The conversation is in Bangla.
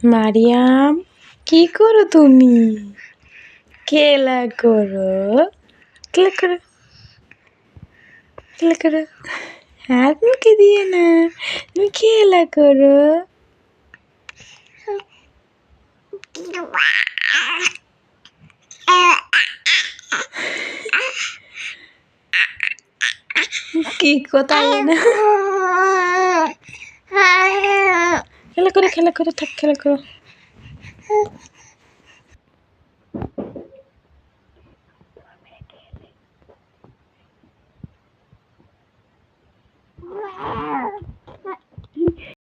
মারিয়াম, কি করো তুমি? খেলা করো, খেলা করো, খেলা করো। হাত মুখে দিয়ে না, তুমি খেলা করো। কি কোথায় না, খেলা করো, খেলা করো, থাক খেলা করো।